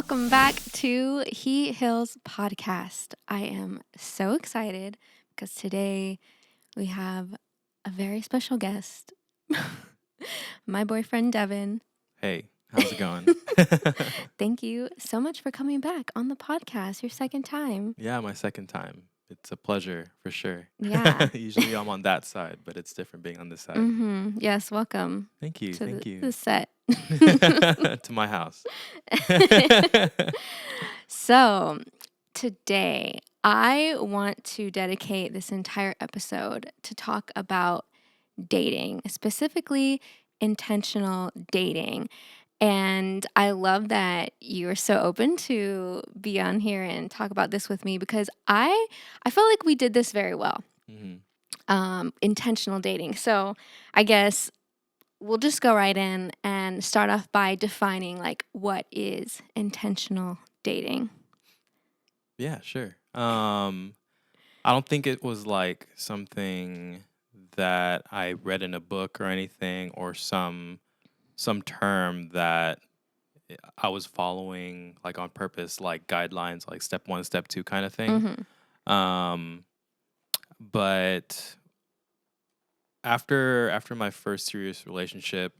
welcome back to He Hills Podcast. I am so excited because today we have a very special guest, my boyfriend Devon. Hey, how's it going? Thank you so much for coming back on the podcast, your second time. Yeah, my second time. It's a pleasure for sure. Yeah. Usually I'm on that side, but it's different being on this side. Yes, welcome Thank you. to Thank the you. set. To my house. So, today I want to dedicate this entire episode to talk about dating, specifically intentional dating. And I love that you're so open to be on here and talk about this with me because I feel like we did this very well. Intentional dating. So, I guess we'll just go right in and start off by defining like what is intentional dating. Yeah, sure. I don't think it was like something that I read in a book or anything, or some term that I was following like on purpose, like guidelines, like step 1, step 2 kind of thing. Um but after my first serious relationship,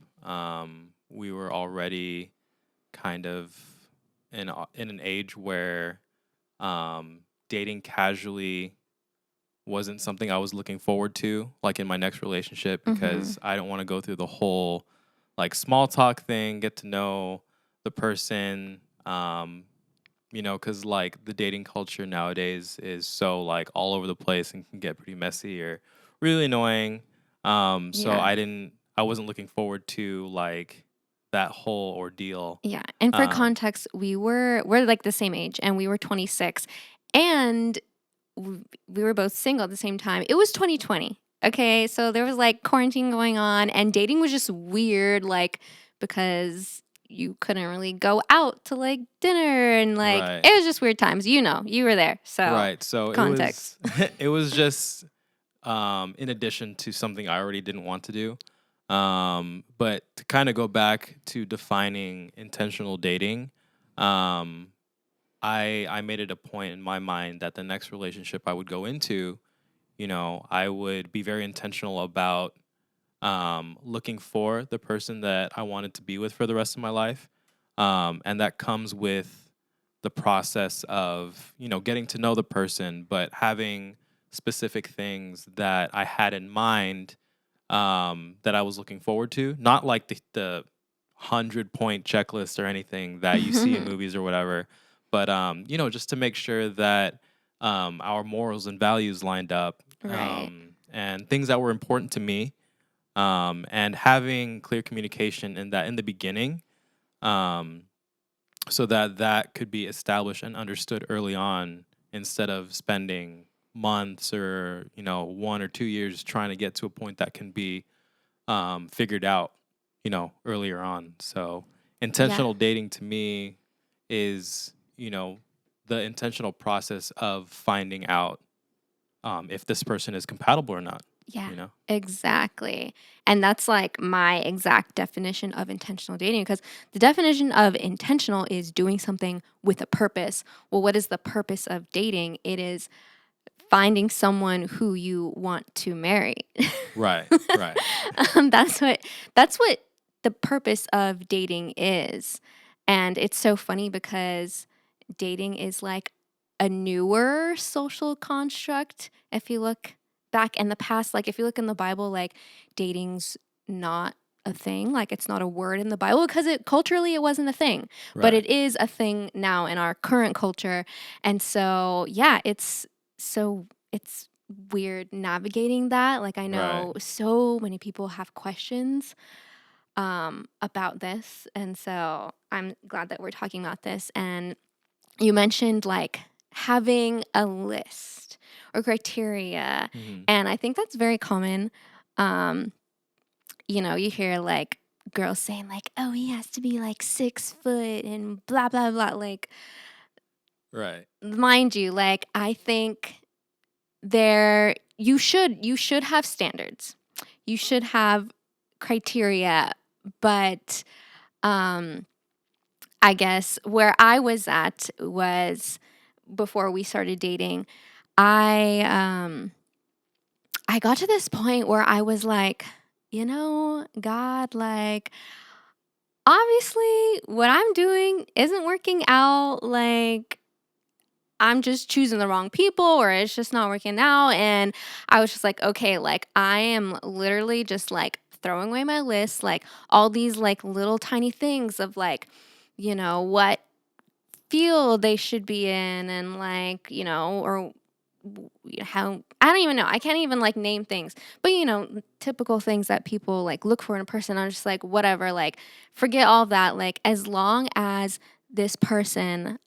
we were already kind of in an age where dating casually wasn't something I was looking forward to, like in my next relationship, because I don't want to go through the whole like small talk thing, get to know the person, because like the dating culture nowadays is so like all over the place and can get pretty messy or really annoying. So Yeah. I wasn't looking forward to like that whole ordeal. Yeah. And for context, we're like the same age and we were 26 and we were both single at the same time. It was 2020. Okay. So there was like quarantine going on and dating was just weird, like because you couldn't really go out to like dinner and like Right. it was just weird times. You know, you were there. So Right. So context. it was just in addition to something I already didn't want to do. But to kind of go back to defining intentional dating, I made it a point in my mind that the next relationship I would go into, I would be very intentional about looking for the person that I wanted to be with for the rest of my life. And that comes with the process of, getting to know the person, but having specific things that I had in mind that I was looking forward to. Not like the 100-point checklist or anything that you see in movies or whatever, but, just to make sure that our morals and values lined up, Right. and things that were important to me. And having clear communication in the beginning, so that could be established and understood early on, instead of spending months or 1 or 2 years trying to get to a point that can be figured out earlier on. So intentional dating to me is the intentional process of finding out if this person is compatible or not. Yeah, exactly. And that's like my exact definition of intentional dating because the definition of intentional is doing something with a purpose. Well, what is the purpose of dating? It is finding someone who you want to marry. Right. That's what the purpose of dating is. And it's so funny because dating is like a newer social construct. If you look back in the past, like if you look in the Bible, like dating's not a thing. Like it's not a word in the Bible because culturally it wasn't a thing. Right. But it is a thing now in our current culture. And so yeah, it's weird navigating that. Like I know so many people have questions about this. And so I'm glad that we're talking about this. And you mentioned like having a list or criteria. And I think that's very common. You hear like girls saying like, oh, he has to be like 6 foot and blah, blah, blah. Like, Right. mind you, like I think you should have standards. You should have criteria, but I guess where I was at was before we started dating. I got to this point where I was like, God, like, obviously what I'm doing isn't working out. Like, I'm just choosing the wrong people, or it's just not working out. And I was just like, okay, like, I am literally just like throwing away my list, like all these like little tiny things of like, what field they should be in, and like, or how, I don't even know. I can't even like name things, but typical things that people like look for in a person. I'm just like, whatever, like, forget all of that. Like, as long as this person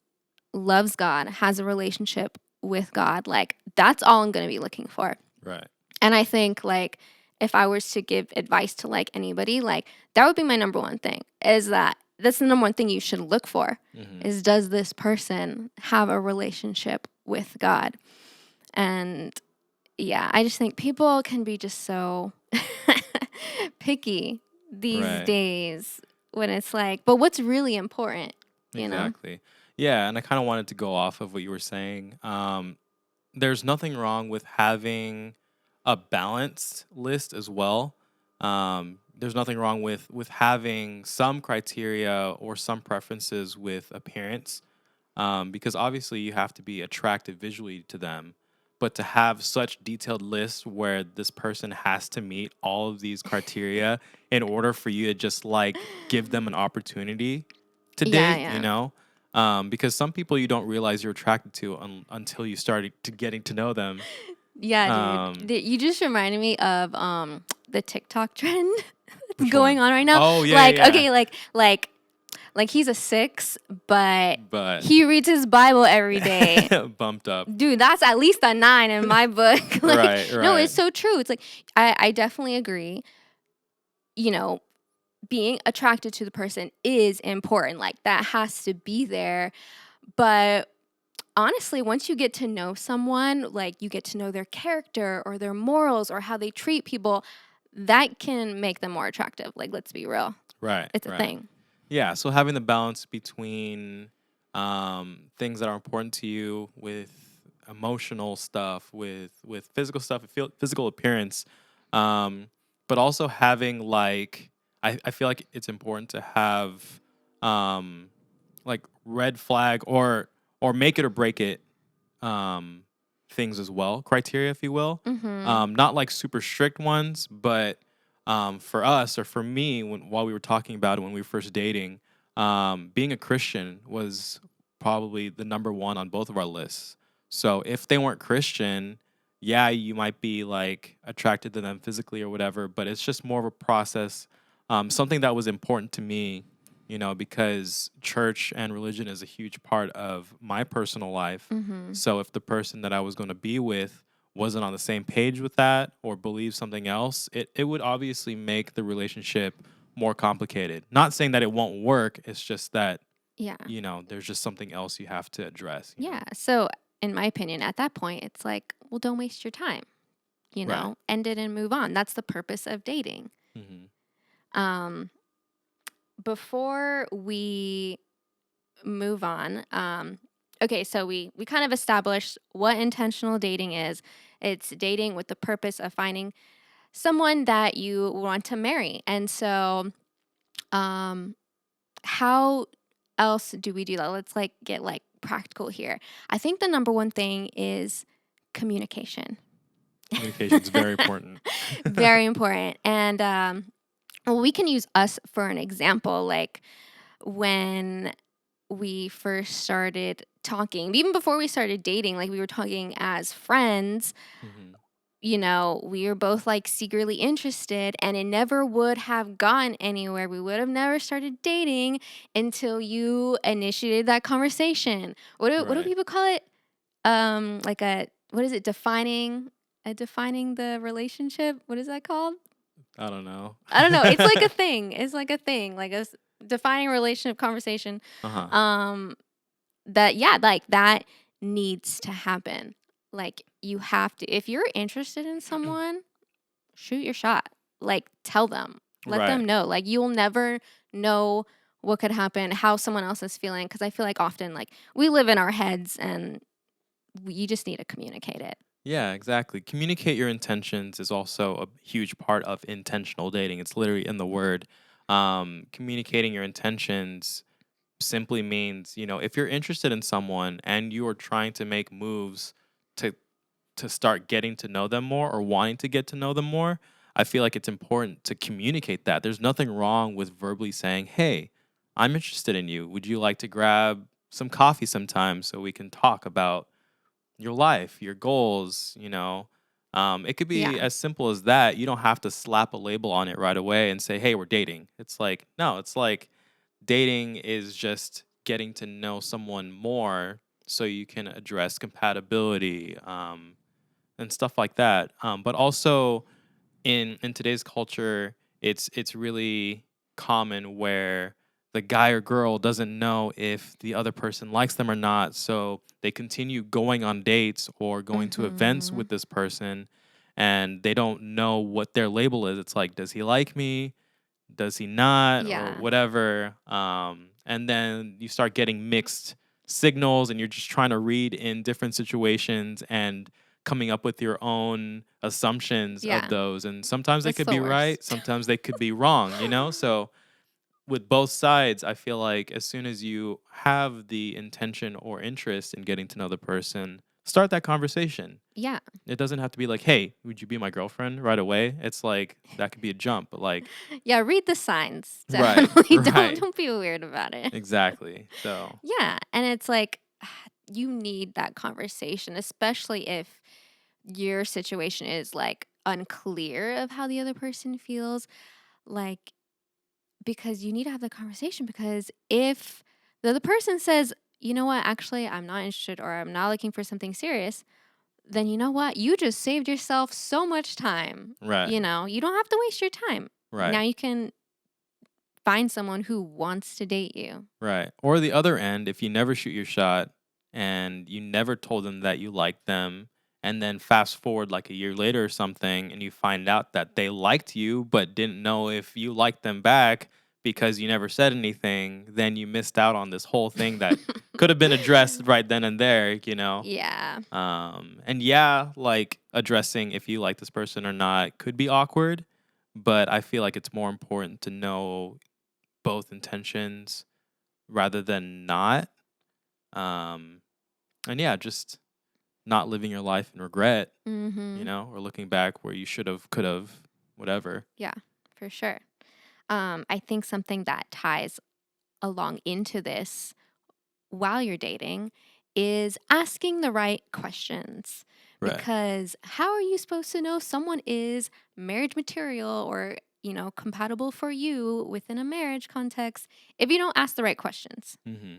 loves God, has a relationship with God, like, that's all I'm going to be looking for. Right. And I think, like, if I was to give advice to like anybody, like, that would be my number one thing, is that's the number one thing you should look for, Hmm. is, does this person have a relationship with God? And yeah, I just think people can be just so picky these Right. days, when it's like, but what's really important, you know? Exactly. Yeah, and I kind of wanted to go off of what you were saying. There's nothing wrong with having a balanced list as well. There's nothing wrong with having some criteria or some preferences with appearance, because obviously you have to be attractive visually to them. But to have such detailed lists where this person has to meet all of these criteria in order for you to just like give them an opportunity to Yeah, date, yeah. because some people you don't realize you're attracted to until you started to getting to know them. Yeah, dude. Um, You just reminded me of the TikTok trend that's which going one? on right now. Oh yeah, Like, yeah, okay, like he's a 6, but but he reads his Bible every day. bumped up. Dude, that's at least a 9 in my book. Like, Right, no, right, it's so true. It's like, I definitely agree. You know, being attracted to the person is important. Like, that has to be there. But honestly, once you get to know someone, like, you get to know their character or their morals or how they treat people, that can make them more attractive. Like, let's be real. right, It's a right. thing. Yeah, so having the balance between things that are important to you with emotional stuff, with physical stuff, physical appearance, um, but also having like I feel like it's important to have um, like red flag or make it or break it um, things as well, criteria, if you will. Mm-hmm. Not like super strict ones, but for us or for me, while we were talking about it when we were first dating, being a Christian was probably the number one on both of our lists. So if they weren't Christian, yeah, you might be like attracted to them physically or whatever, but it's just more of a process. Something that was important to me, because church and religion is a huge part of my personal life. Mm-hmm. So if the person that I was going to be with wasn't on the same page with that or believed something else, it would obviously make the relationship more complicated. Not saying that it won't work, it's just that, Yeah. there's just something else you have to address. Yeah. So, in my opinion, at that point, it's like, well, don't waste your time, Right. end it and move on. That's the purpose of dating. Hmm. Um, Before we move on, okay, so we kind of established what intentional dating is. It's dating with the purpose of finding someone that you want to marry. And so, um, how else do we do that? Let's like get like practical here. I think the number one thing is communication. Communication is very important. Very important. And well, we can use us for an example. Like, when we first started talking, even before we started dating, like, we were talking as friends, Hmm. we were both like secretly interested, and it never would have gone anywhere. We would have never started dating until you initiated that conversation. What do Right. people call it? Like, what is it? Defining the relationship. What is that called? I don't know. I don't know. It's like a thing. It's like a thing. Like, defining a relationship conversation. Uh-huh. Um, that, yeah, like, that needs to happen. Like, you have to, if you're interested in someone, shoot your shot. Like, tell them, let Right. them know. Like, you'll never know what could happen, how someone else is feeling, because I feel like often, like, we live in our heads and you just need to communicate it. Yeah, exactly. Communicate your intentions is also a huge part of intentional dating. It's literally in the word. Communicating your intentions simply means, if you're interested in someone and you are trying to make moves to start getting to know them more or wanting to get to know them more, I feel like it's important to communicate that. There's nothing wrong with verbally saying, "Hey, I'm interested in you. Would you like to grab some coffee sometime so we can talk about your life, your goals?" It could be Yeah. as simple as that. You don't have to slap a label on it right away and say, "Hey, we're dating." It's like, no, it's like dating is just getting to know someone more so you can address compatibility, and stuff like that. But also in today's culture, it's really common where the guy or girl doesn't know if the other person likes them or not, so they continue going on dates or going to events Mhm. with this person, and they don't know what their label is. It's like, does he like me? Does he not? Or Yeah. whatever. And then you start getting mixed signals, and you're just trying to read in different situations and coming up with your own assumptions of Yeah. those. And sometimes they That's could the be right, worst. sometimes they could be wrong. So with both sides, I feel like as soon as you have the intention or interest in getting to know the person, start that conversation. Yeah. It doesn't have to be like, "Hey, would you be my girlfriend?" right away. It's like that could be a jump, but like, Yeah, read the signs. right, Definitely don't right. don't be weird about it. Exactly. So, Yeah, and it's like you need that conversation, especially if your situation is like unclear of how the other person feels, like because you need to have the conversation because if the other person says, "You know what? Actually, I'm not interested or I'm not looking for something serious," then you know what? You just saved yourself so much time. right, You don't have to waste your time. Now right, you can find someone who wants to date you. right. Or the other end, if you never shoot your shot and you never told them that you liked them, and then fast forward like a year later or something, and you find out that they liked you but didn't know if you liked them back because you never said anything, then you missed out on this whole thing that could have been addressed right then and there. Yeah, And yeah, like addressing if you like this person or not could be awkward, but I feel like it's more important to know both intentions rather than not. Um, and yeah, just not living your life in regret, mhm. or looking back where you should have, could have, whatever. Yeah, for sure. I think something that ties along into this while you're dating is asking the right questions. Right. Because how are you supposed to know someone is marriage material or, compatible for you within a marriage context if you don't ask the right questions? Hmm.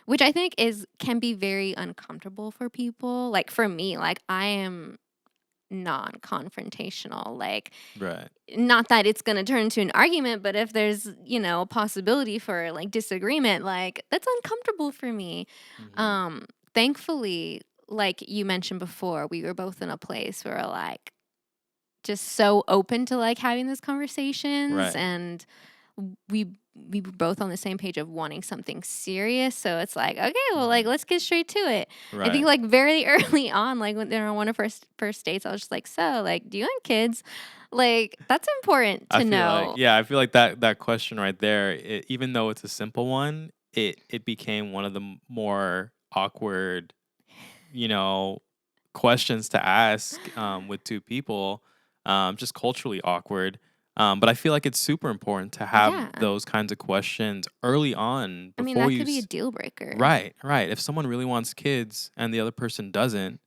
Which I think is can be very uncomfortable for people. Like for me, like I am non-confrontational. Like Right. not that it's going to turn into an argument, but if there's, a possibility for like disagreement, like that's uncomfortable for me. Hmm. Thankfully, like you mentioned before, we were both in a place where like just so open to like having these conversations Right. and we we were both on the same page of wanting something serious. So it's like, okay, well, like Hmm. let's get straight to it. I think Right. like very early on, like when they're on one of first dates, I was just like, so like, do you want kids? Like that's important to know. I feel like that question right there, even though it's a simple one, it became one of the more awkward, you know, questions to ask, with two people, just culturally awkward. But I feel like it's super important to have Yeah, those kinds of questions early on I mean before that you. could be a deal breaker. Right, right. If someone really wants kids and the other person doesn't,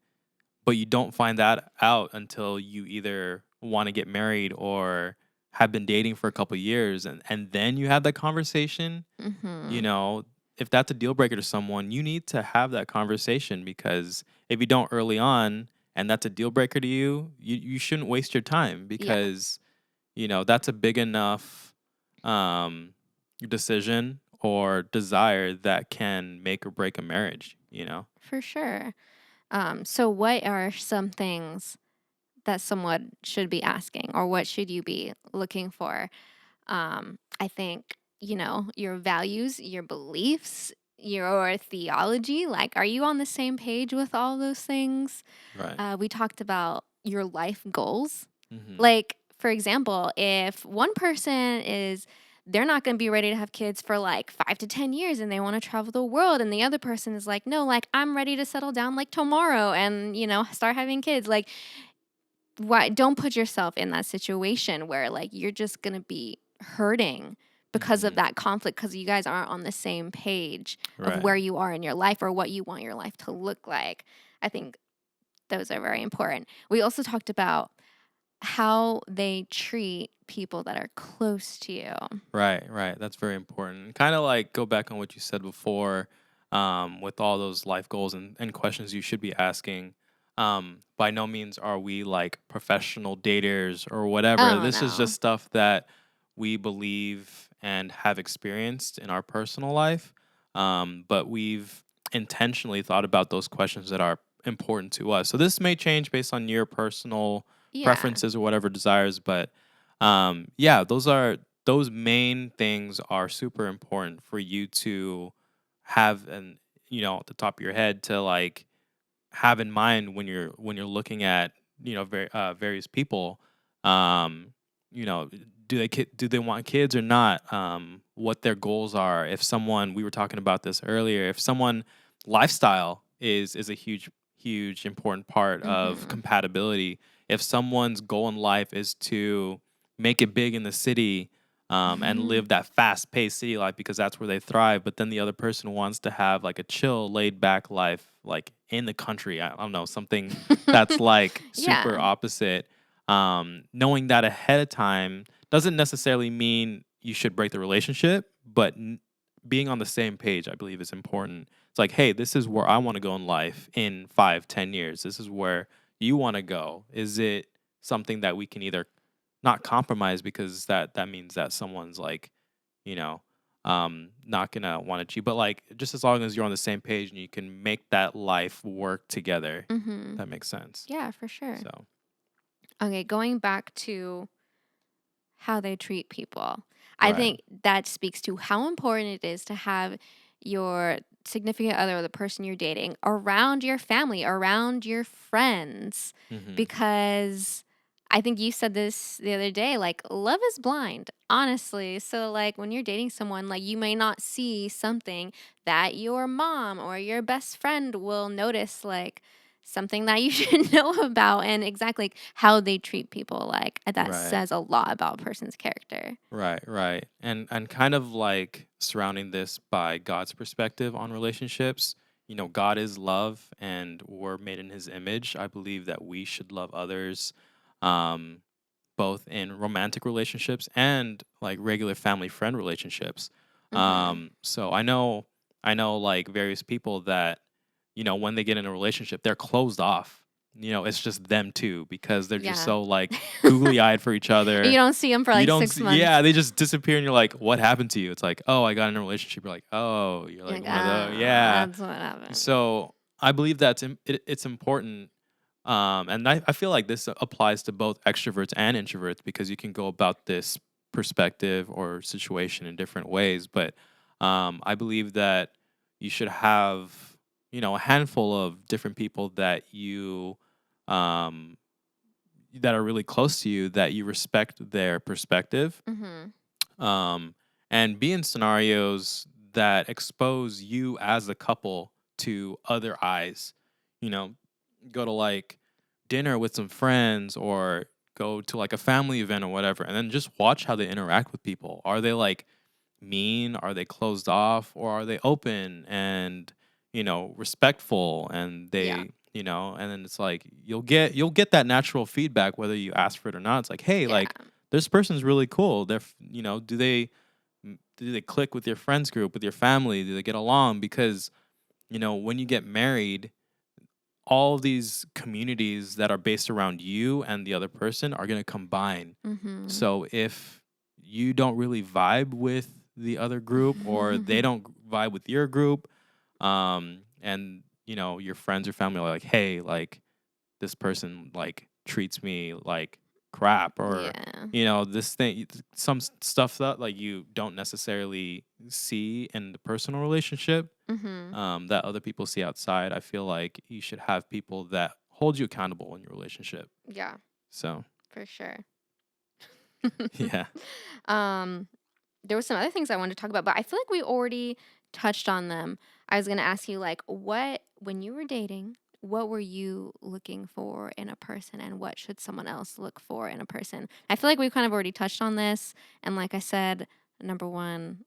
but you don't find that out until you either want to get married or have been dating for a couple years, and then you have that conversation, you Hmm. know, if that's a deal breaker to someone, you need to have that conversation because if you don't early on and that's a deal breaker to you, you shouldn't waste your time Yeah, because, that's a big enough um decision or desire that can make or break a marriage. for sure. So what are some things that someone should be asking, or what should you be looking for? I think. your values, your beliefs, your theology. Like, are you on the same page with all those things? Right. We talked about your life goals. Mhm. Like, for example, if one person is they're not going to be ready to have kids for like 5 to 10 years and they want to travel the world, and the other person is like, "No, like I'm ready to settle down like tomorrow and, start having kids." Like, why don't put yourself in that situation where like you're just going to be hurting because of Mhm. that conflict because you guys aren't on the same page of Right. where you are in your life or what you want your life to look like. I think those are very important. We also talked about how they treat people that are close to you. Right, right. That's very important. Kind of like go back on what you said before, with all those life goals and questions you should be asking. By no means are we like professional daters or whatever. Oh, This is no. just stuff that we believe and have experienced in our personal life. But we've intentionally thought about those questions that are important to us. So this may change based on your personal Yeah. preferences or whatever desires, but yeah, those main things are super important for you to have, and at the top of your head to like have in mind when you're looking at various people. um you know do they want kids or not, what their goals are. If someone, we were talking about this earlier, if someone lifestyle is a huge important part of Mhm. compatibility. If someone's goal in life is to make it big in the city, and live that fast-paced city life because that's where they thrive. But then the other person wants to have like a chill, laid-back life, like in the country. I don't know, something that's like super Yeah. opposite. Knowing that ahead of time doesn't necessarily mean you should break the relationship, but being on the same page, I believe, is important. It's like, hey, this is where I want to go in life in 5, 10 years. This is where you want to go. Is it something that we can either not compromise, because that means that someone's like, you know, not gonna want to cheat, but like just as long as you're on the same page and you can make that life work together, Mhm. that makes sense. Yeah, for sure. So, Okay, going back to how they treat people. I right. think that speaks to how important it is to have your significant other or the person you're dating around your family, around your friends, Hmm. because I think you said this the other day, like love is blind, honestly. So like when you're dating someone, like you may not see something that your mom or your best friend will notice, like something that you should know about, and exactly how they treat people, like that Right. says a lot about a person's character. Right, right. And kind of like surrounding this by God's perspective on relationships. God is love and we're made in his image. I believe that we should love others, um both in romantic relationships and like regular family friend relationships. Mhm. So I know like various people that, when they get in a relationship, they're closed off. It's just them two because they're just Yeah. so like googly eyed for each You other. don't see them for You like don't 6 see, yeah, months. they just disappear and you're like, what happened to you? It's like, oh, I got in a relationship. You're like, oh, you're You're like like, one of those. "Oh, Yeah. that's what happened." So I believe it's important, and I feel like this applies to both extroverts and introverts because you can go about this perspective or situation in different ways. But I believe that you should have, a handful of different people um, that are really close to you, that you respect their perspective, Mhm. um, and be in scenarios that expose you as a couple to other eyes. You know, go to like dinner with some friends or go to like a family event or whatever, and then just watch how they interact with people. Are they like mean? Are they closed off? Or are they open and, respectful? And Yeah. and then it's like you'll get that natural feedback whether you ask for it or not. It's like, hey, Yeah. like this person's really cool. Do they click with your friends group, with your family? Do they get along? Because, when you get married, all of these communities that are based around you and the other person are going to combine. Mhm. So if you don't really vibe with the other group or they don't vibe with your group, and your friends or family are like, hey, like this person like treats me like crap, or Yeah. this thing, stuff that like you don't necessarily see in the personal relationship, Mhm. that other people see outside. I feel like you should have people that hold you accountable in your relationship. Yeah, So for sure. yeah. um, there were some other things I wanted to talk about, but I feel like we already touched on them. I was gonna ask you, like, what when you were dating, what were you looking for in a person, and what should someone else look for in a person? I feel like we kind of already touched on this, and like I said, number one,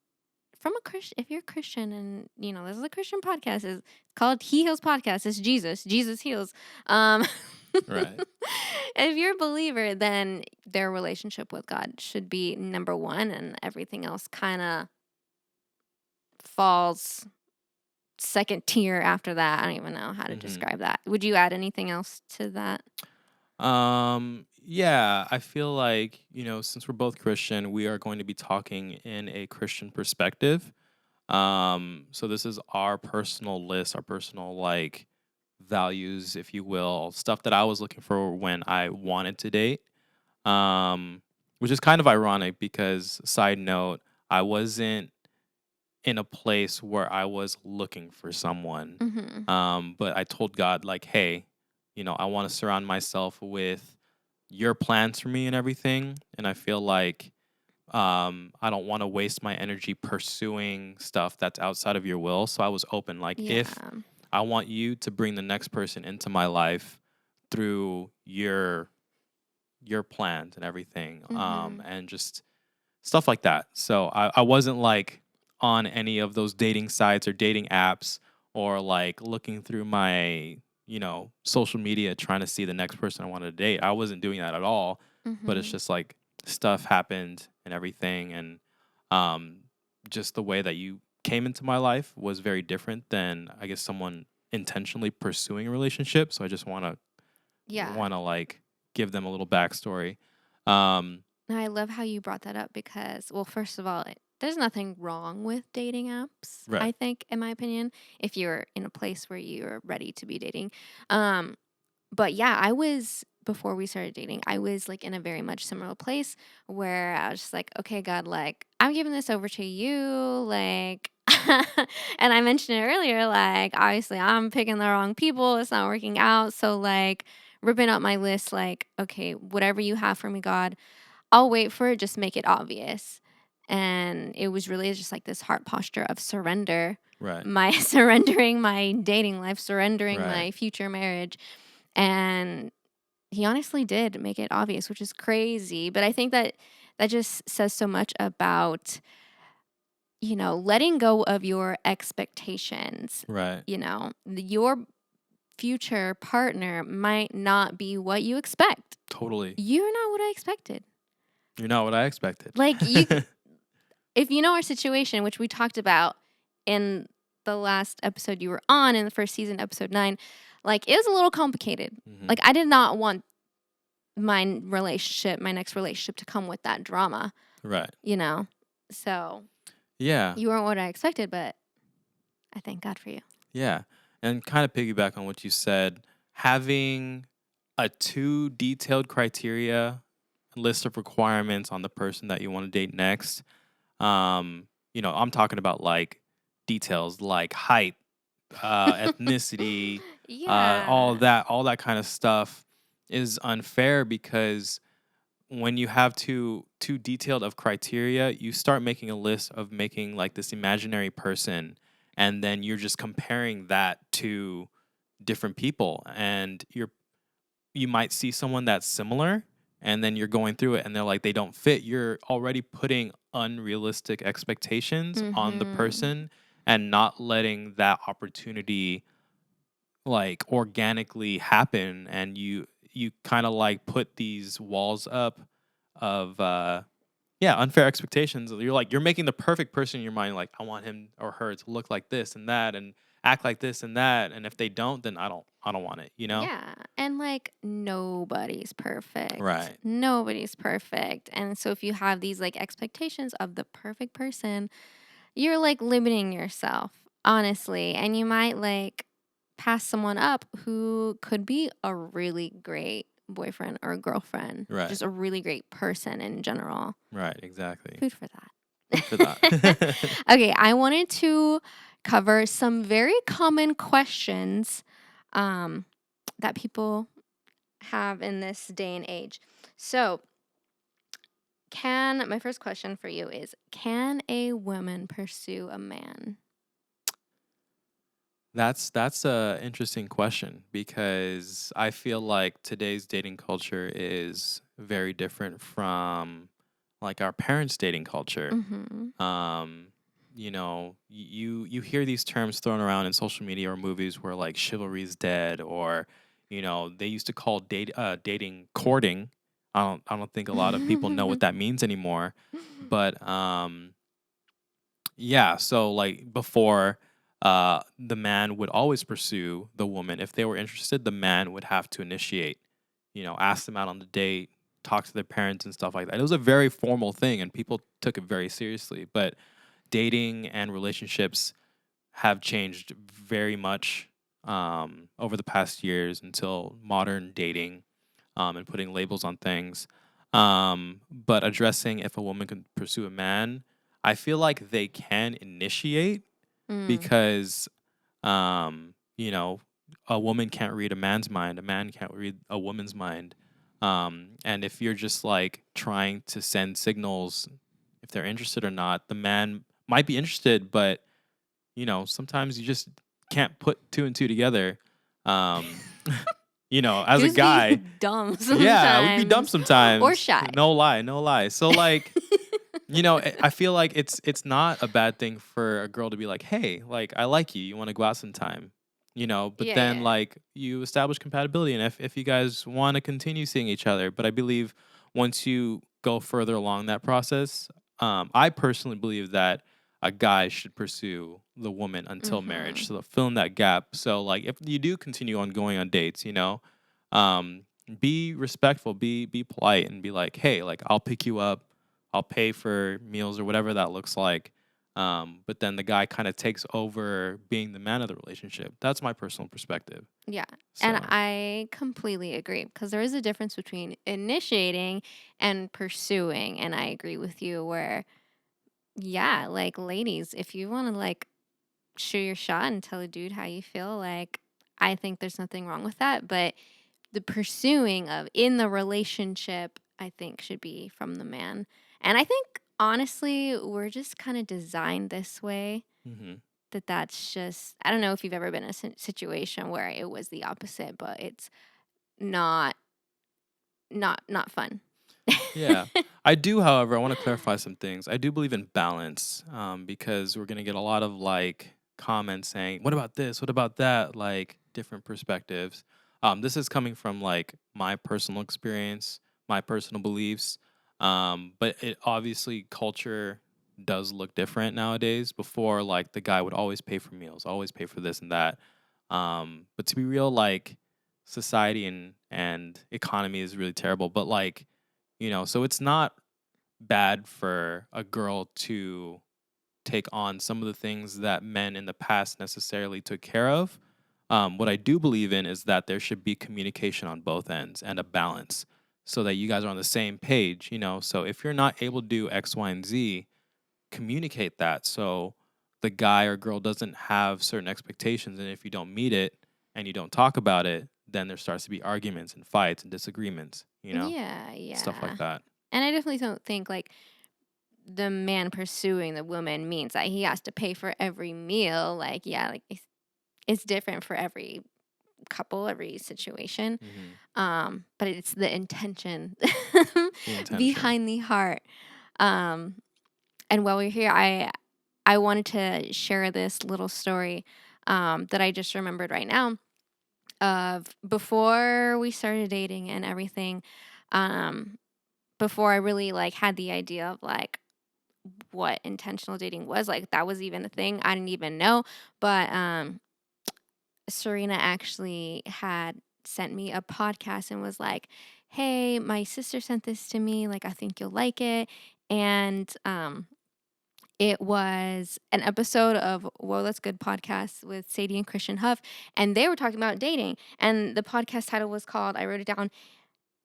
from a Christian, if you're a Christian, and this is a Christian podcast, is called He Heals Podcast. It's Jesus heals. Um, Right. if you're a believer, then their relationship with God should be number one, and everything else kind of falls second tier after that. I don't even know how to hmm describe that. Would you add anything else to that? Yeah, I feel like, since we're both Christian, we are going to be talking in a Christian perspective. So this is our personal list, our personal like values, if you will, stuff that I was looking for when I wanted to date. Which is kind of ironic because, side note, I wasn't in a place where I was looking for someone. Mm-hmm. But I told God, like, hey, I want to surround myself with your plans for me and everything. And I feel like I don't want to waste my energy pursuing stuff that's outside of your will. So I was open. Like, if Yeah. I want you to bring the next person into my life through your plans and everything, Mm-hmm. and just stuff like that. So I wasn't like on any of those dating sites or dating apps, or like looking through my, social media trying to see the next person I wanted to date. I wasn't doing that at all. But it's Mm-hmm. just like stuff happened and everything. And um, just the way that you came into my life was very different than, I guess, someone intentionally pursuing a relationship. So I just Yeah. want to like give them a little backstory. Um, And I love how you brought that up because, well, first of all, there's nothing wrong with dating apps, right. I think, in my opinion, if you're in a place where you're ready to be dating. Um, but yeah, before we started dating, I was like in a very much similar place where I was just like, okay, God, like, I'm giving this over to you. Like, and I mentioned it earlier, like, obviously, I'm picking the wrong people. It's not working out. So, like, ripping up my list, like, okay, whatever you have for me, God, I'll wait for it, just make it obvious. And it was really just like this heart posture of surrender. Right. My surrendering my dating life, surrendering Right. my future marriage. And he honestly did make it obvious, which is crazy. But I think that that just says so much about, letting go of your expectations. Right. Your future partner might not be what you expect. Totally. You're not what I expected. You're not what I expected. Like, if you know our situation, which we talked about in the last episode you were on in the first season, episode 9, like, it was a little complicated. hmm Like, I did not want my next relationship to come with that drama, Right. you know? So Yeah. you weren't what I expected, but I thank God for you. Yeah. And kind of piggyback on what you said, having a too detailed criteria, list of requirements on the person that you want to date next. I'm talking about like details like height, ethnicity, Yeah. all that kind of stuff is unfair, because when you have too detailed of criteria, you start making a list of making like this imaginary person, and then you're just comparing that to different people, and you might see someone that's similar, and then you're going through it and they're like they don't fit. You're already putting unrealistic expectations on the Mhm. person and not letting that opportunity like organically happen, and you kind of like put these walls up of yeah, unfair expectations. You're making the perfect person in your mind, like I want him or her to look like this and that and act like this and that, and if they don't, then I don't want it. Yeah. And like nobody's perfect. Right. Nobody's perfect. And so if you have these like expectations of the perfect person, you're like limiting yourself, honestly. And you might like pass someone up who could be a really great boyfriend or girlfriend, Right. just a really great person in general. Right. Exactly. Food for that. Food for that. Okay, I wanted to cover some very common questions um, that people have in this day and age. So, my first question for you is, can a woman pursue a man? That's a interesting question because I feel like today's dating culture is very different from like our parents' dating culture. Mm-hmm. Um, you hear these terms thrown around in social media or movies where like chivalry is dead, or they used to call dating courting. I don't think a lot of people know what that means anymore, but yeah, so like before, the man would always pursue the woman. If they were interested, the man would have to initiate, ask them out on the date, talk to their parents and stuff like that. It was a very formal thing and people took it very seriously. But dating and relationships have changed very much over the past years until modern dating and putting labels on things. But addressing if a woman can pursue a man, I feel like they can initiate Mm. because, um, you know, a woman can't read a man's mind, a man can't read a woman's mind. And if you're just like trying to send signals, if they're interested or not, the man might be interested, but sometimes you just can't put two and two together. Um, as You a just be guy, dumb yeah, we'd be dumb sometimes or sometimes. shy. No lie, no lie. So like, I feel like it's not a bad thing for a girl to be like, "Hey, like I like you. You want to go out sometime?" But Yeah, then yeah. like you establish compatibility, and if you guys want to continue seeing each other, but I believe once you go further along that process, I personally believe that a guy should pursue the woman until marriage, Mm-hmm. so fill in that gap. So like if you do continue on going on dates, um, be respectful, be polite, and be like, hey, like I'll pick you up, I'll pay for meals or whatever that looks like. But then the guy kind of takes over being the man of the relationship. That's my personal perspective. Yeah. And So, I completely agree because there is a difference between initiating and pursuing. And I agree with you where, yeah, like ladies, if you want to like shoot your shot and tell a dude how you feel, like I think there's nothing wrong with that. But the pursuing of in the relationship, I think should be from the man. And I think honestly, we're just kind of designed this way hmm that's just, I don't know if you've ever been in a situation where it was the opposite, but it's not not fun. yeah, I do. However, I want to clarify some things. I do believe in balance because we're gonna get a lot of like comments saying, "What about this? What about that?" Like different perspectives. This is coming from like my personal experience, my personal beliefs. But it obviously culture does look different nowadays. Before, like the guy would always pay for meals, always pay for this and that. But to be real, like society and economy is really terrible. But like so it's not bad for a girl to take on some of the things that men in the past necessarily took care of. What I do believe in is that there should be communication on both ends and a balance so that you guys are on the same page. So if you're not able to do X, Y, and Z, communicate that so the guy or girl doesn't have certain expectations. And if you don't meet it and you don't talk about it, then there starts to be arguments and fights and disagreements, Yeah, stuff like yeah. that. And I definitely don't think like the man pursuing the woman means that he has to pay for every meal. Like, yeah, like it's different for every couple, every situation. hmm But it's the intention The intention. behind the heart. Um, and while we're here, I wanted to share this little story that I just remembered right now of before we started dating and everything. Um, before I really like had the idea of like what intentional dating was, like that was even a thing. I didn't even know, but Serena actually had sent me a podcast and was like, "Hey, my sister sent this to me. Like, I think you'll like it." And it was an episode of Whoa, That's Good podcast with Sadie and Christian Huff, and they were talking about dating. And the podcast title was called, I wrote it down,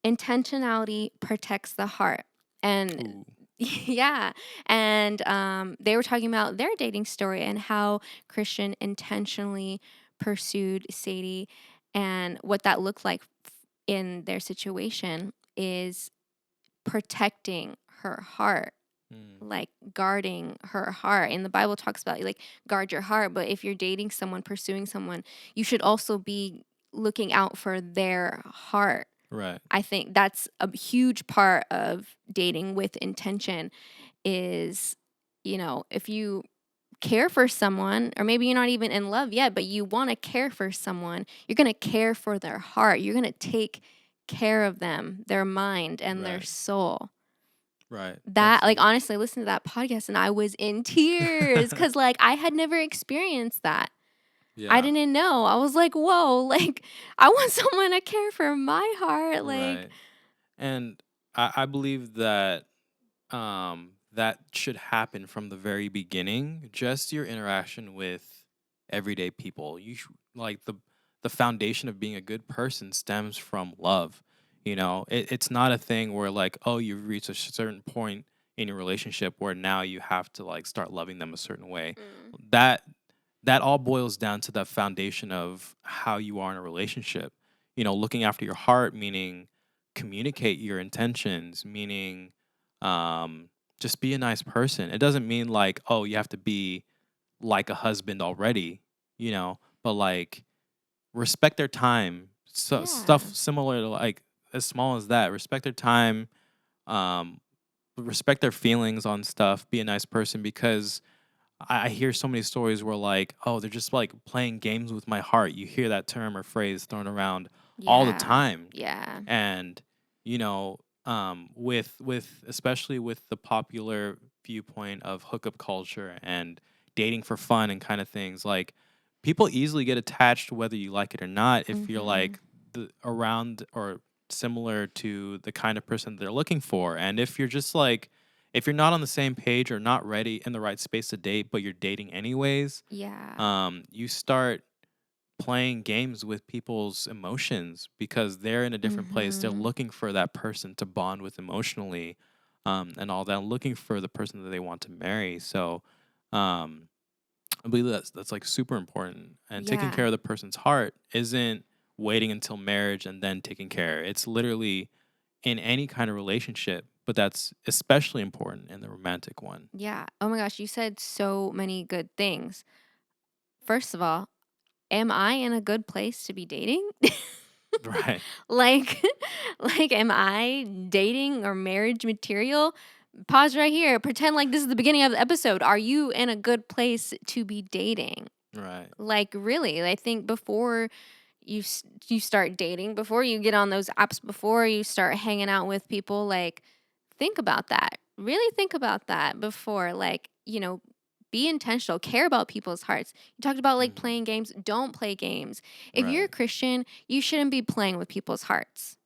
Intentionality protects the heart. And Ooh. yeah, and they were talking about their dating story and how Christian intentionally pursued Sadie, and what that looked like in their situation is protecting her heart, Mm. like guarding her heart. And the Bible talks about like guard your heart, but if you're dating someone, pursuing someone, you should also be looking out for their heart. Right. I think that's a huge part of dating with intention is, if you care for someone, or maybe you're not even in love yet, but you want to care for someone, you're going to care for their heart. You're going to take care of them, their mind and their Right. soul. Right. That, That's like, huge. honestly, I listened to that podcast and I was in tears because, like, I had never experienced that. I Yeah. didn't know. I was like, whoa, like, I want someone to care for my heart. Like, Right. And I believe that that should happen from the very beginning. Just your interaction with everyday people. Like the foundation of being a good person stems from love. It's not a thing where like, oh, you've reached a certain point in your relationship where now you have to like start loving them a certain way. mm, That that all boils down to the foundation of how you are in a relationship. Looking after your heart, meaning communicate your intentions, meaning um, just be a nice person. It doesn't mean like, oh, you have to be like a husband already, but like respect their time. So stuff yeah. similar to like as small as that. Respect their time, um, respect their feelings on stuff, be a nice person because I hear so many stories where like, oh, they're just like playing games with my heart. You hear that term or phrase thrown around all the Yeah. time. Yeah. And with especially with the popular viewpoint of hookup culture and dating for fun and kind of things, like people easily get attached whether you like it or not if you're Mhm. like around or similar to the kind of person they're looking for. And if you're not on the same page or not ready in the right space to date but you're dating anyways, Yeah. you start playing games with people's emotions because they're in a different place. They're Mhm. looking for that person to bond with emotionally, and all that, looking for the person that they want to marry. So, um, I believe that's like super important. And taking care Yeah. of the person's heart isn't waiting until marriage and then taking care. It's literally in any kind of relationship, but that's especially important in the romantic one. Yeah. Oh my gosh, you said so many good things. First of all, am I in a good place to be dating? Right. Like like am I dating or marriage material? Pause right here. Pretend like this is the beginning of the episode. Are you in a good place to be dating? Right. Like really, I think before you start dating, before you get on those apps, before you start hanging out with people, like think about that. Really think about that before, like, be intentional, care about people's hearts. You talked about like Mhm. playing games. Don't play games. If you're a Right. Christian, you shouldn't be playing with people's hearts.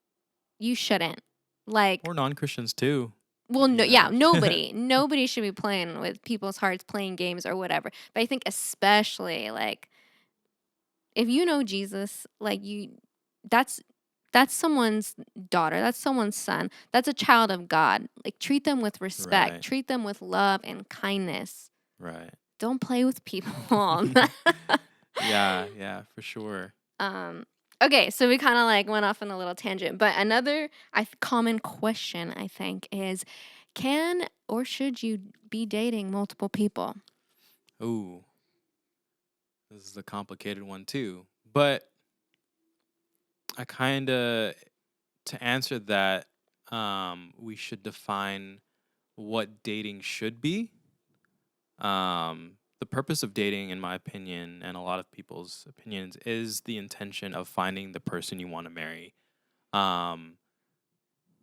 You shouldn't. Like, Or non-Christians too. well, no, You yeah, know. nobody should be playing with people's hearts, playing games or whatever. But I think especially like if you know Jesus, like that's that's someone's daughter, that's someone's son, that's a child of God. Like treat them with respect, Right. treat them with love and kindness. Right. Don't play with people. Yeah, yeah, for sure. um okay, so we kind of like went off on a little tangent, but another common question I think is, can or should you be dating multiple people? Ooh, this is a complicated one too. But I kind of to answer that, we should define what dating should be. The purpose of dating, in my opinion, and a lot of people's opinions, is the intention of finding the person you want to marry. Um,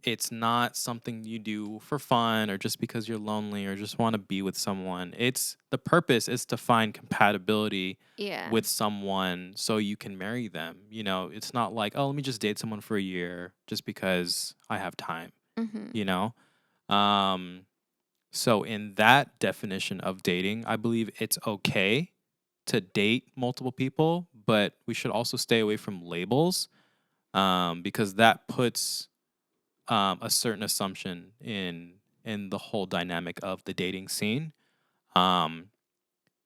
it's not something you do for fun or just because you're lonely or just want to be with someone. It's the purpose is to find compatibility Yeah. with someone so you can marry them. It's not like, oh, let me just date someone for a year just because I have time, Mhm. you know? Um, so in that definition of dating, I believe it's okay to date multiple people, but we should also stay away from labels, because that puts a certain assumption in the whole dynamic of the dating scene. Um,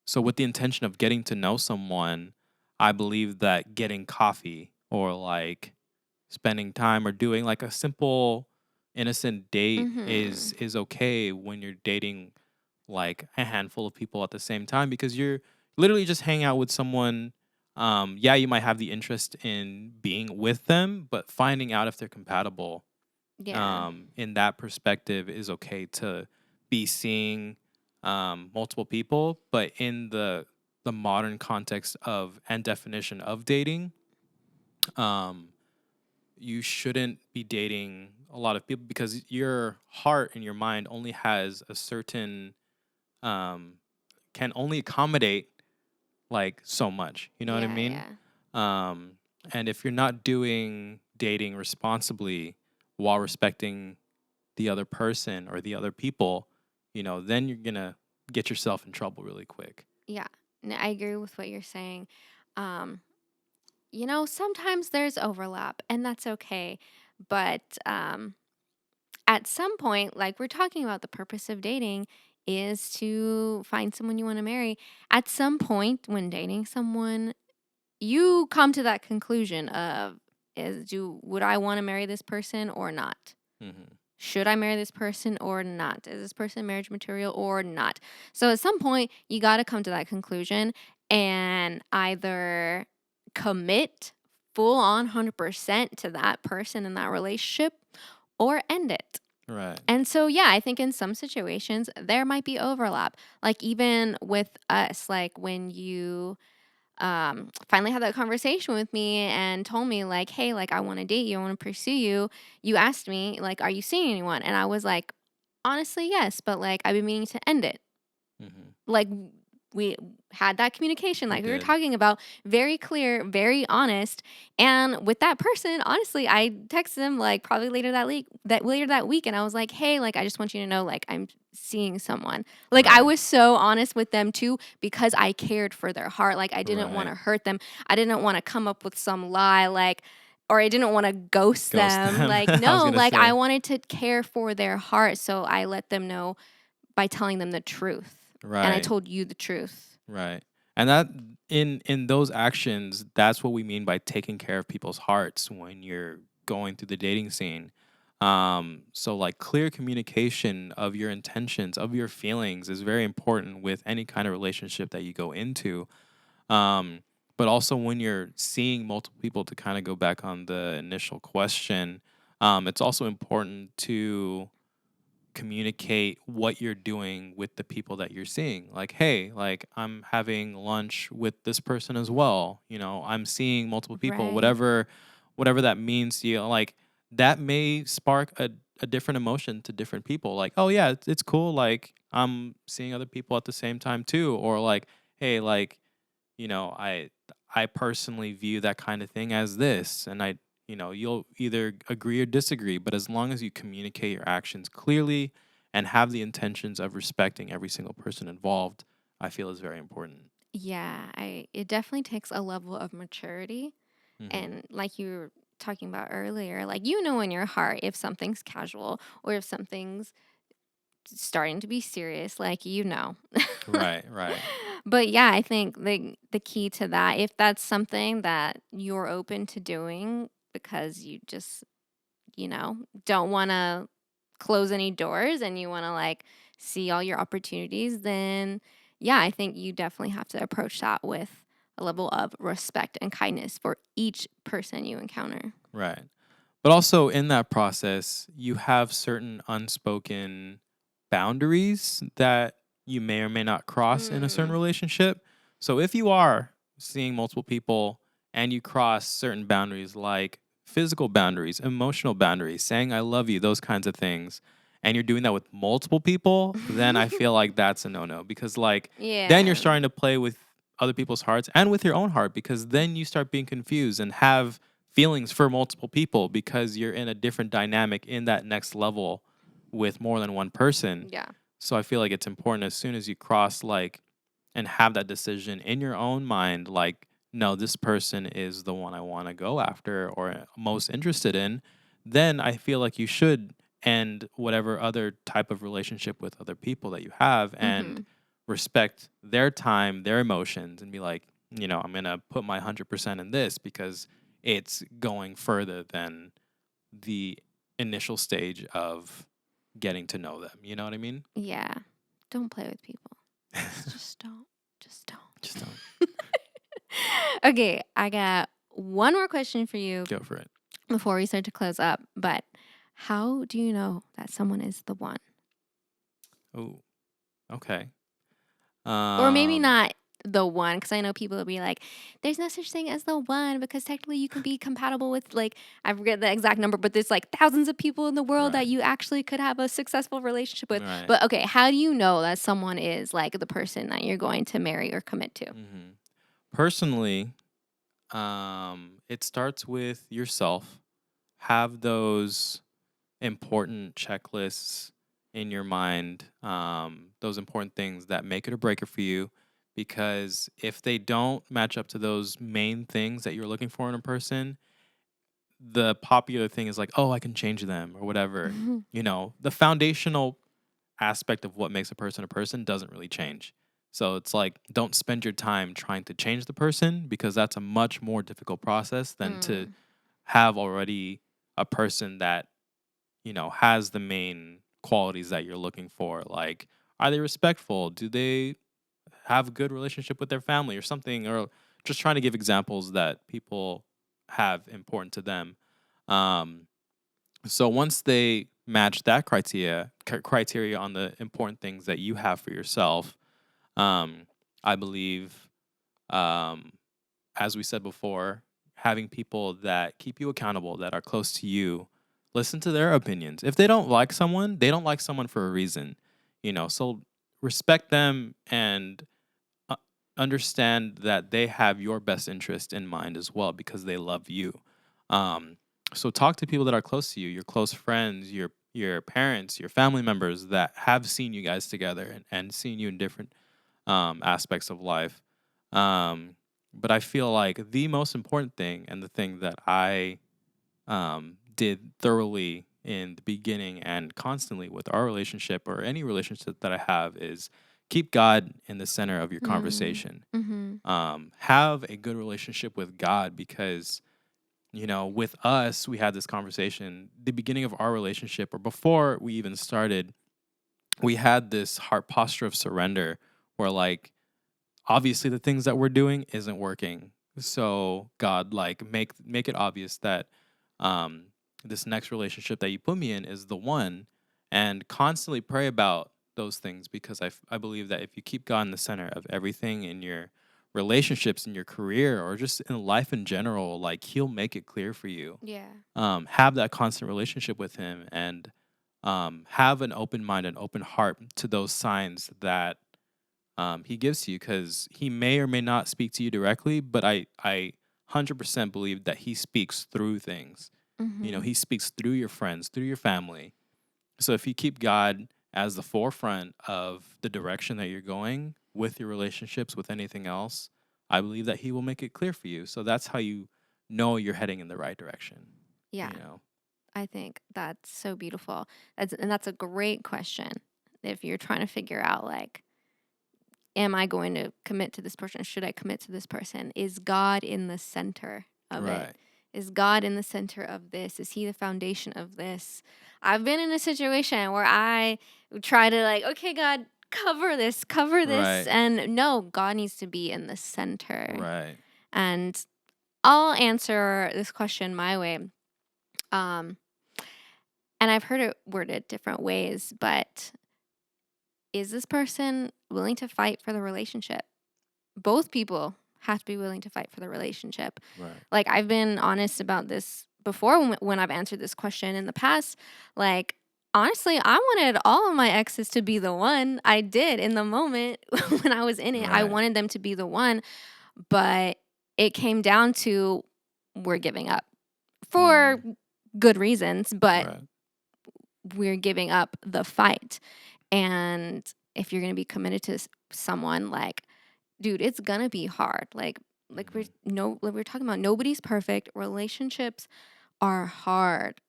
so with the intention of getting to know someone, I believe that getting coffee or like spending time or doing like a simple innocent date Mhm. is okay when you're dating like a handful of people at the same time, because you're literally just hanging out with someone. Yeah, you might have the interest in being with them, but finding out if they're compatible, Yeah. in that perspective, is okay to be seeing multiple people. But in the modern context of and definition of dating, um, you shouldn't be dating a lot of people, because your heart and your mind only has a certain um, can only accommodate like so much. You know what I Yeah, mean? yeah. Um, and if you're not doing dating responsibly while respecting the other person or the other people, then you're gonna get yourself in trouble really quick. Yeah. No, I agree with what you're saying. Um, sometimes there's overlap and that's okay. But at some point, like we're talking about, the purpose of dating is to find someone you want to marry. At some point when dating someone, you come to that conclusion of, would I want to marry this person or not? Hmm. Should I marry this person or not? Is this person marriage material or not? So at some point, you got to come to that conclusion and either commit full on 100% to that person in that relationship or end it. Right. And so, yeah, I think in some situations there might be overlap. Like, even with us, like when you finally had that conversation with me and told me like, hey, like I want to date you, I want to pursue you. You asked me like, are you seeing anyone? And I was like, honestly, yes, but like I've been meaning to end it. Hmm. Like, we had that communication You like we were did. talking about, very clear, very honest. And with that person, honestly, I texted them like probably later that week, and I was like, hey, like I just want you to know, like I'm seeing someone. Like, I Right. was so honest with them too, because I cared for their heart. Like, I didn't want Right. to hurt them. I didn't want to come up with some lie, like, or I didn't want to ghost Ghost them. them. Like, I was no, gonna like I say. wanted to care for their heart, so I let them know by telling them the truth. And I Right. told you the truth. Right. And that, in those actions, that's what we mean by taking care of people's hearts when you're going through the dating scene. So like clear communication of your intentions, of your feelings, is very important with any kind of relationship that you go into. Um, but also when you're seeing multiple people, to kind of go back on the initial question, it's also important to communicate what you're doing with the people that you're seeing. Like, hey, like I'm having lunch with this person as well. I'm seeing multiple people, Right. whatever that means to you. Like that may spark a different emotion to different people. Like, oh yeah, it's cool. Like I'm seeing other people at the same time too. Or like, hey, like, I personally view that kind of thing as this, and you'll either agree or disagree, but as long as you communicate your actions clearly and have the intentions of respecting every single person involved, I feel is very important. Yeah, I it definitely takes a level of maturity. Hmm. And like you were talking about earlier, like in your heart if something's casual or if something's starting to be serious, like. Right, right, But yeah, I think the key to that, if that's something that you're open to doing because you just, don't want to close any doors and you want to like see all your opportunities, then yeah, I think you definitely have to approach that with a level of respect and kindness for each person you encounter. right. But also in that process, you have certain unspoken boundaries that you may or may not cross in a certain Mm. relationship. So if you are seeing multiple people and you cross certain boundaries, like physical boundaries, emotional boundaries, saying I love you, those kinds of things, and you're doing that with multiple people, then I feel like that's a no-no, because like then you're Yeah. starting to play with other people's hearts and with your own heart, because then you start being confused and have feelings for multiple people because you're in a different dynamic in that next level with more than one person. Yeah. So I feel like it's important, as soon as you cross like and have that decision in your own mind, like, no, this person is the one I want to go after or most interested in, then I feel like you should end whatever other type of relationship with other people that you have and Mhm. respect their time, their emotions, and be like, I'm going to put my 100% in this because it's going further than the initial stage of getting to know them. You know what I mean? Yeah. Don't play with people. Just don't. Just Just don't don't. Okay, I got one more question for you go for it. before we start to close up. But how do you know that someone is the one? Oh, okay. Or maybe Um, not the one, because I know people will be like, there's no such thing as the one because technically you can be compatible with, like, I forget the exact number, but there's like thousands of people in the world that right, you actually could have a successful relationship with. right. But okay, how do you know that someone is like the person that you're going to marry or commit to? Personally, it starts with yourself. Have those important checklists in your mind, those important things that make it or break it for you. Because if they don't match up to those main things that you're looking for in a person, the popular thing is like, oh, I can change them or whatever. The foundational aspect of what makes a person doesn't really change. So it's like, don't spend your time trying to change the person because that's a much more difficult process than to Mm. have already a person that has the main qualities that you're looking for. Like, are they respectful? Do they have a good relationship with their family or something? Or just trying to give examples that people have important to them. Um, so once they match that criteria on the important things that you have for yourself, um, I believe, um, as we said before, having people that keep you accountable, that are close to you, listen to their opinions. If they don't like someone, they don't like someone for a reason, So respect them and uh, understand that they have your best interest in mind as well because they love you. Um, so talk to people that are close to you, your close friends, your parents, your family members that have seen you guys together and seen you in different aspects of life. Um, but I feel like the most important thing and the thing that I did thoroughly in the beginning and constantly with our relationship or any relationship that I have is keep God in the center of your Mm. conversation. Mhm. Have a good relationship with God because, with us, we had this conversation, the beginning of our relationship or before we even started, we had this heart posture of surrender where, like, obviously the things that we're doing isn't working. So God, like, make it obvious that um this next relationship that you put me in is the one, and constantly pray about those things because I believe that if you keep God in the center of everything in your relationships, in your career, or just in life in general, like, he'll make it clear for you. Yeah. Have that constant relationship with him and have an open mind and open heart to those signs that he gives to you because he may or may not speak to you directly, but I 100% believe that he speaks through things. Mhm. He speaks through your friends, through your family. So if you keep God as the forefront of the direction that you're going with your relationships, with anything else, I believe that he will make it clear for you. So that's how you know you're heading in the right direction. Yeah. You know, I think that's so beautiful. That's a great question. If you're trying to figure out, like, am I going to commit to this person? Should I commit to this person? Is God in the center of it? right? Is God in the center of this? Is he the foundation of this? I've been in a situation where I try to, like, okay, God, cover this. Right. And no, God needs to be in the center. Right. And I'll answer this question my way. Um, and I've heard it worded different ways, but is this person willing to fight for the relationship? Both people have to be willing to fight for the relationship. Right. Like, I've been honest about this before when I've answered this question in the past. Like, honestly, I wanted all of my exes to be the one. I did in the moment when I was in it. I Right. wanted them to be the one, but it came down to we're giving up for Mm, good reasons, but right. we're giving up the fight. And if you're going to be committed to someone, like, dude, it's going to be hard. Like we're Mhm. no like we're talking about, nobody's perfect. Relationships are hard.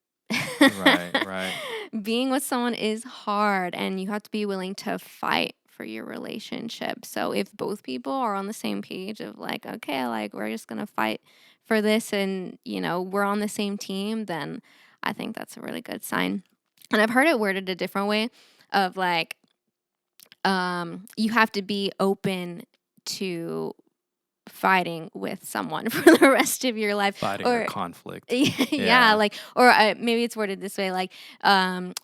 Right, right. Being with someone is hard, and you have to be willing to fight for your relationship. So if both people are on the same page of like, okay, like we're just going to fight for this and, we're on the same team, then I think that's a really good sign. And I've heard it worded a different way of like, you have to be open to fighting with someone for the rest of your life, Fighting or or conflict. yeah, Yeah. like, or maybe it's worded this way, like,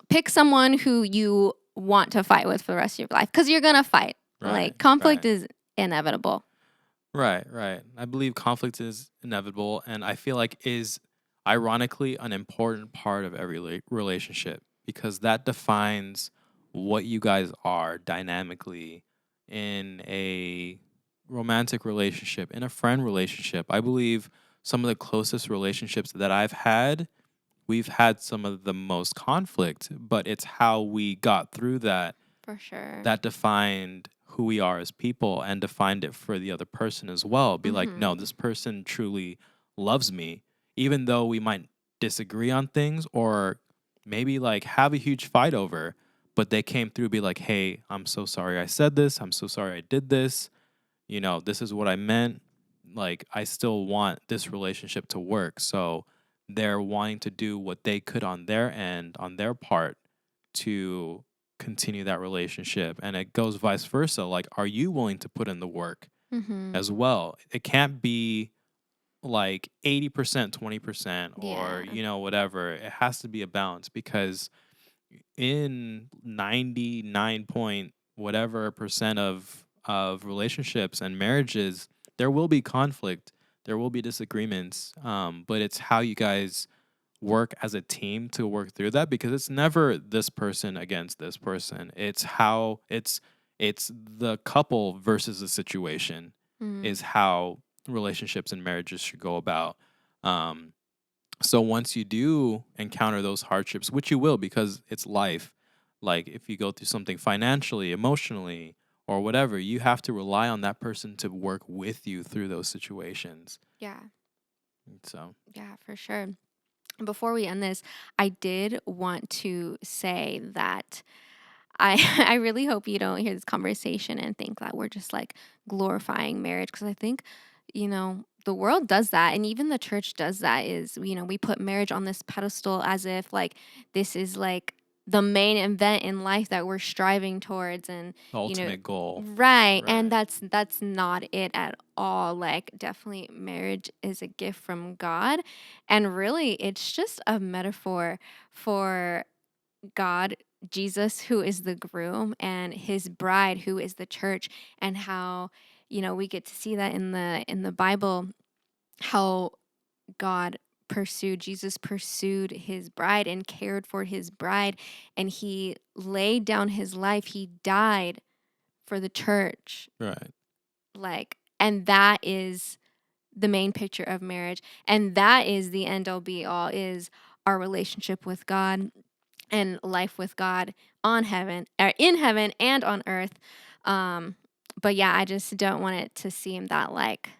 pick someone who you want to fight with for the rest of your life, because you're gonna fight. Right, Like, conflict right. is inevitable. Right, right. I believe conflict is inevitable, and I feel like is ironically an important part of every relationship because that defines what you guys are dynamically in a romantic relationship, in a friend relationship. I believe some of the closest relationships that I've had, we've had some of the most conflict, but it's how we got through that For sure. that defined who we are as people and defined it for the other person as well. Be like, no, Mm-hmm. this person truly loves me, even though we might disagree on things or maybe like have a huge fight over, but they came through, be like, hey, I'm so sorry I said this. I'm so sorry I did this. This is what I meant. Like, I still want this relationship to work. So they're wanting to do what they could on their end, on their part to continue that relationship. And it goes vice versa. Like, are you willing to put in the work Mm-hmm. as well? It can't be like 80%, 20%, or, Yeah. whatever. It has to be a balance because in 99 point whatever percent of relationships and marriages, there will be conflict, there will be disagreements, but it's how you guys work as a team to work through that because it's never this person against this person. It's the couple versus the situation Mm. is how relationships and marriages should go about. Um, so once you do encounter those hardships, which you will because it's life, like if you go through something financially, emotionally, or whatever, you have to rely on that person to work with you through those situations. Yeah. So, Yeah, for sure. Before we end this, I did want to say that I I really hope you don't hear this conversation and think that we're just like glorifying marriage, because I think, the world does that, and even the church does that, is, we put marriage on this pedestal as if like this is like the main event in life that we're striving towards, and the you know ultimate goal. right, and Right. that's not it at all. Like, definitely marriage is a gift from God, and really it's just a metaphor for God, Jesus, who is the groom, and his bride, who is the church, and how, we get to see that in the Bible, how Jesus pursued his bride and cared for his bride, and he laid down his life. He died for the church. Right. Like, and that is the main picture of marriage. And that is the end all be all, is our relationship with God and life with God on heaven, or in heaven and on earth. Um, but yeah, I just don't want it to seem that like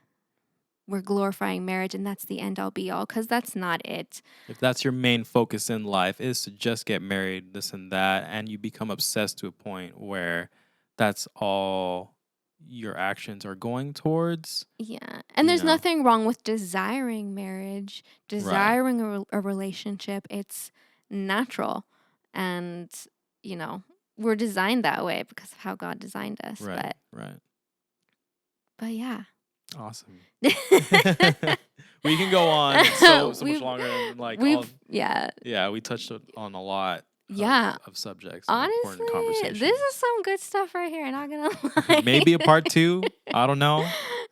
we're glorifying marriage and that's the end all be all, because that's not it. If that's your main focus in life is to just get married, this and that, and you become obsessed to a point where that's all your actions are going towards, Yeah. And you there's know. nothing wrong with desiring marriage, Right. desiring a relationship. It's natural. And, you know, we're designed that way because of how God designed us. Right. But, Right. but yeah. Awesome. We can go on so much we've, longer and like all. we've, yeah. Yeah, we touched on a lot Yeah. of subjects and important Honestly, this conversations. is some good stuff right here. Not gonna lie. Maybe a part two. I don't know.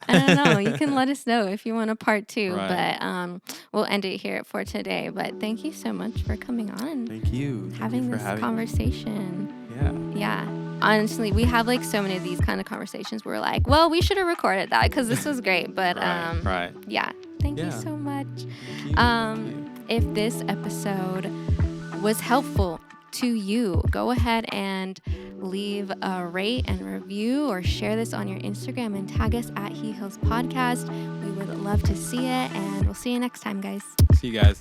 I don't know. You can let us know if you want a part two, Right. but we'll end it here for today. But thank you so much for coming on and Thank you. Thank you having for this having me. conversation. Yeah. Yeah. Honestly, we have like so many of these kind of conversations where we're like, well, we should have recorded that because this was great. But Right. Right. yeah. Thank you Yeah. so much. Thank you. Thank you. If this episode was helpful to you, go ahead and leave a rate and review, or share this on your Instagram and tag us at He Heals Podcast. We would love to see it, and we'll see you next time, guys. See you guys.